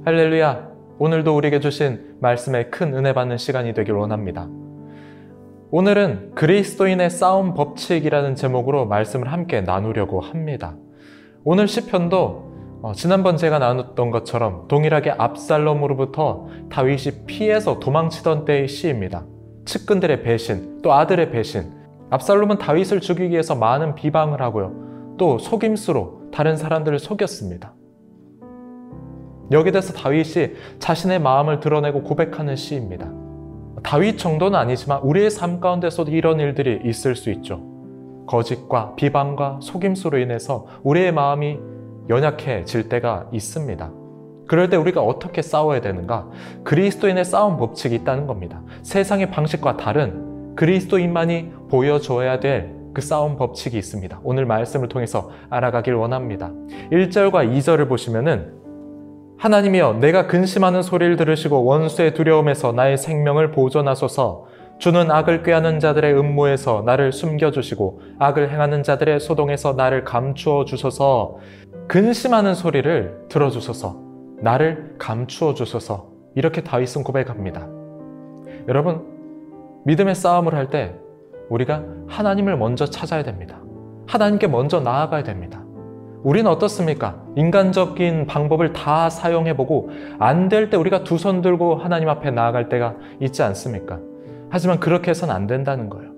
할렐루야! 오늘도 우리에게 주신 말씀에 큰 은혜 받는 시간이 되길 원합니다. 오늘은 그리스도인의 싸움 법칙이라는 제목으로 말씀을 함께 나누려고 합니다. 오늘 시편도 지난번 제가 나눴던 것처럼 동일하게 압살롬으로부터 다윗이 피해서 도망치던 때의 시입니다. 측근들의 배신, 또 아들의 배신. 압살롬은 다윗을 죽이기 위해서 많은 비방을 하고요. 또 속임수로 다른 사람들을 속였습니다. 여기에 대해서 다윗이 자신의 마음을 드러내고 고백하는 시입니다. 다윗 정도는 아니지만 우리의 삶 가운데서도 이런 일들이 있을 수 있죠. 거짓과 비방과 속임수로 인해서 우리의 마음이 연약해질 때가 있습니다. 그럴 때 우리가 어떻게 싸워야 되는가? 그리스도인의 싸움 법칙이 있다는 겁니다. 세상의 방식과 다른 그리스도인만이 보여줘야 될 그 싸움 법칙이 있습니다. 오늘 말씀을 통해서 알아가길 원합니다. 1절과 2절을 보시면은 하나님이여 내가 근심하는 소리를 들으시고 원수의 두려움에서 나의 생명을 보존하소서. 주는 악을 꾀하는 자들의 음모에서 나를 숨겨주시고 악을 행하는 자들의 소동에서 나를 감추어 주소서. 근심하는 소리를 들어주소서. 나를 감추어 주소서. 이렇게 다윗은 고백합니다. 여러분, 믿음의 싸움을 할 때 우리가 하나님을 먼저 찾아야 됩니다. 하나님께 먼저 나아가야 됩니다. 우리는 어떻습니까? 인간적인 방법을 다 사용해보고 안 될 때 우리가 두 손 들고 하나님 앞에 나아갈 때가 있지 않습니까? 하지만 그렇게 해서는 안 된다는 거예요.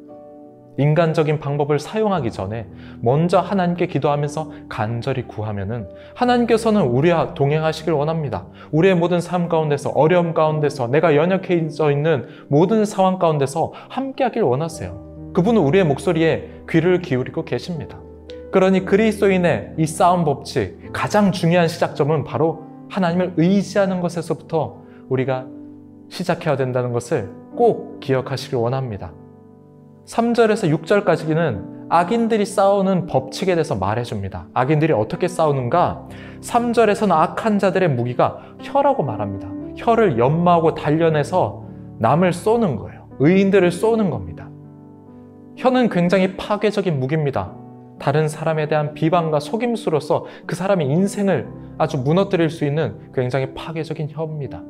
인간적인 방법을 사용하기 전에 먼저 하나님께 기도하면서 간절히 구하면은 하나님께서는 우리와 동행하시길 원합니다. 우리의 모든 삶 가운데서, 어려움 가운데서, 내가 연약해져 있는 모든 상황 가운데서 함께하길 원하세요. 그분은 우리의 목소리에 귀를 기울이고 계십니다. 그러니 그리스도인의 이 싸움 법칙, 가장 중요한 시작점은 바로 하나님을 의지하는 것에서부터 우리가 시작해야 된다는 것을 꼭 기억하시길 원합니다. 3절에서 6절까지는 악인들이 싸우는 법칙에 대해서 말해줍니다. 악인들이 어떻게 싸우는가? 3절에서는 악한 자들의 무기가 혀라고 말합니다. 혀를 연마하고 단련해서 남을 쏘는 거예요. 의인들을 쏘는 겁니다. 혀는 굉장히 파괴적인 무기입니다. 다른 사람에 대한 비방과 속임수로서 그 사람의 인생을 아주 무너뜨릴 수 있는 굉장히 파괴적인 혀입니다.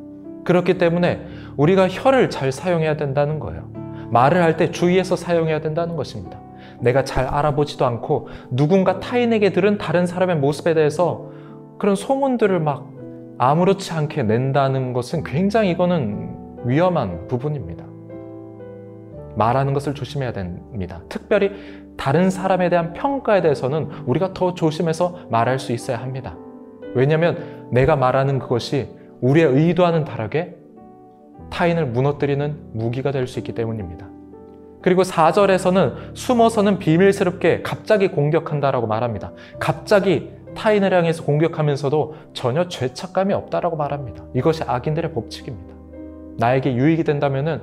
그렇기 때문에 우리가 혀를 잘 사용해야 된다는 거예요. 말을 할 때 주의해서 사용해야 된다는 것입니다. 내가 잘 알아보지도 않고 누군가 타인에게 들은 다른 사람의 모습에 대해서 그런 소문들을 막 아무렇지 않게 낸다는 것은 굉장히 이거는 위험한 부분입니다. 말하는 것을 조심해야 됩니다. 특별히 다른 사람에 대한 평가에 대해서는 우리가 더 조심해서 말할 수 있어야 합니다. 왜냐하면 내가 말하는 그것이 우리의 의도와는 다르게 타인을 무너뜨리는 무기가 될 수 있기 때문입니다. 그리고 4절에서는 숨어서는 비밀스럽게 갑자기 공격한다라고 말합니다. 갑자기 타인을 향해서 공격하면서도 전혀 죄책감이 없다라고 말합니다. 이것이 악인들의 법칙입니다. 나에게 유익이 된다면은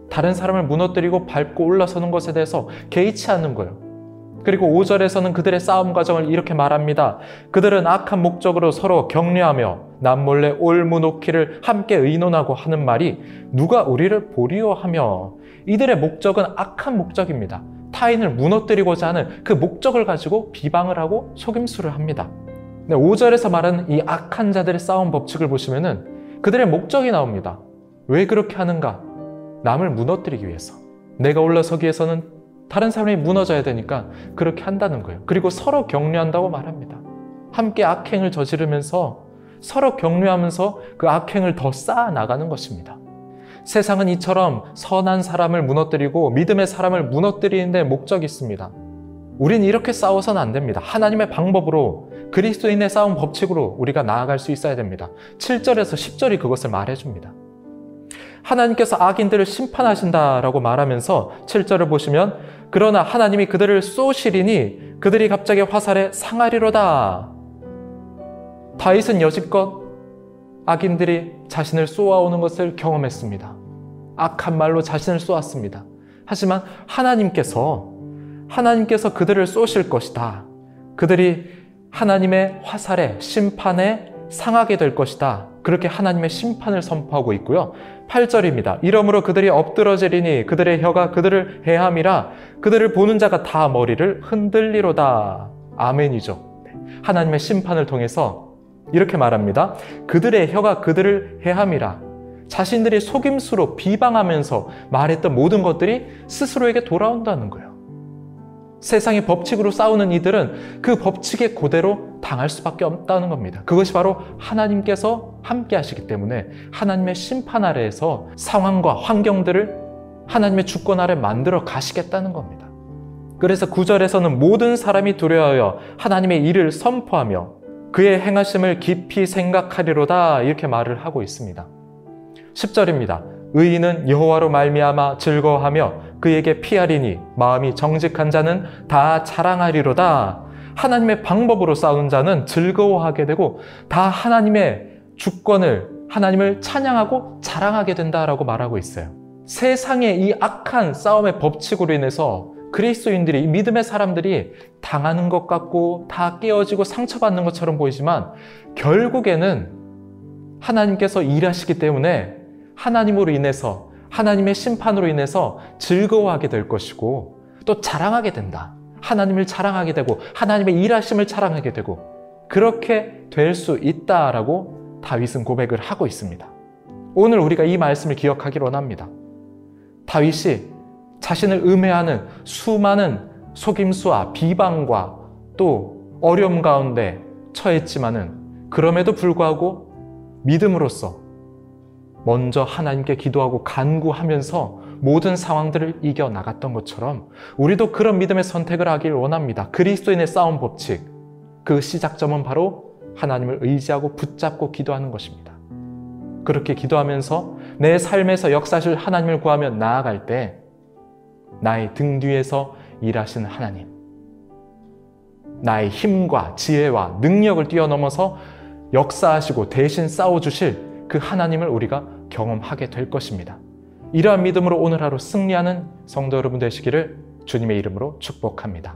다른 사람을 무너뜨리고 밟고 올라서는 것에 대해서 개의치 않는 거예요. 그리고 5절에서는 그들의 싸움 과정을 이렇게 말합니다. 그들은 악한 목적으로 서로 격려하며 남몰래 올무놓기를 함께 의논하고 하는 말이 누가 우리를 보리요 하며 이들의 목적은 악한 목적입니다. 타인을 무너뜨리고자 하는 그 목적을 가지고 비방을 하고 속임수를 합니다. 5절에서 말하는 이 악한 자들의 싸움 법칙을 보시면은 그들의 목적이 나옵니다. 왜 그렇게 하는가? 남을 무너뜨리기 위해서. 내가 올라서기 위해서는 다른 사람이 무너져야 되니까 그렇게 한다는 거예요. 그리고 서로 격려한다고 말합니다. 함께 악행을 저지르면서 서로 격려하면서 그 악행을 더 쌓아나가는 것입니다. 세상은 이처럼 선한 사람을 무너뜨리고 믿음의 사람을 무너뜨리는 데 목적이 있습니다. 우린 이렇게 싸워서는 안 됩니다. 하나님의 방법으로 그리스도인의 싸움 법칙으로 우리가 나아갈 수 있어야 됩니다. 7절에서 10절이 그것을 말해줍니다. 하나님께서 악인들을 심판하신다라고 말하면서 7절을 보시면 그러나 하나님이 그들을 쏘시리니 그들이 갑자기 화살에 상하리로다. 다윗은 여지껏 악인들이 자신을 쏘아오는 것을 경험했습니다. 악한 말로 자신을 쏘았습니다. 하지만 하나님께서 그들을 쏘실 것이다. 그들이 하나님의 화살에 심판에 상하게 될 것이다. 그렇게 하나님의 심판을 선포하고 있고요. 8절입니다. 이러므로 그들이 엎드러지리니 그들의 혀가 그들을 해함이라 그들을 보는 자가 다 머리를 흔들리로다. 아멘이죠. 하나님의 심판을 통해서 이렇게 말합니다. 그들의 혀가 그들을 해함이라. 자신들이 속임수로 비방하면서 말했던 모든 것들이 스스로에게 돌아온다는 거예요. 세상의 법칙으로 싸우는 이들은 그 법칙에 그대로 당할 수밖에 없다는 겁니다. 그것이 바로 하나님께서 함께 하시기 때문에 하나님의 심판 아래에서 상황과 환경들을 하나님의 주권 아래 만들어 가시겠다는 겁니다. 그래서 9절에서는 모든 사람이 두려워하여 하나님의 일을 선포하며 그의 행하심을 깊이 생각하리로다 이렇게 말을 하고 있습니다. 10절입니다. 의인은 여호와로 말미암아 즐거워하며 그에게 피하리니 마음이 정직한 자는 다 자랑하리로다. 하나님의 방법으로 싸우는 자는 즐거워하게 되고 다 하나님의 주권을 하나님을 찬양하고 자랑하게 된다라고 말하고 있어요. 세상의 이 악한 싸움의 법칙으로 인해서 그리스도인들이, 믿음의 사람들이 당하는 것 같고 다 깨어지고 상처받는 것처럼 보이지만 결국에는 하나님께서 일하시기 때문에 하나님으로 인해서, 하나님의 심판으로 인해서 즐거워하게 될 것이고 또 자랑하게 된다. 하나님을 자랑하게 되고 하나님의 일하심을 자랑하게 되고 그렇게 될 수 있다라고 다윗은 고백을 하고 있습니다. 오늘 우리가 이 말씀을 기억하기를 원합니다. 다윗이 자신을 음해하는 수많은 속임수와 비방과 또 어려움 가운데 처했지만은 그럼에도 불구하고 믿음으로써 먼저 하나님께 기도하고 간구하면서 모든 상황들을 이겨나갔던 것처럼 우리도 그런 믿음의 선택을 하길 원합니다. 그리스도인의 싸움 법칙, 그 시작점은 바로 하나님을 의지하고 붙잡고 기도하는 것입니다. 그렇게 기도하면서 내 삶에서 역사하실 하나님을 구하며 나아갈 때 나의 등 뒤에서 일하시는 하나님, 나의 힘과 지혜와 능력을 뛰어넘어서 역사하시고 대신 싸워주실 그 하나님을 우리가 경험하게 될 것입니다. 이러한 믿음으로 오늘 하루 승리하는 성도 여러분 되시기를 주님의 이름으로 축복합니다.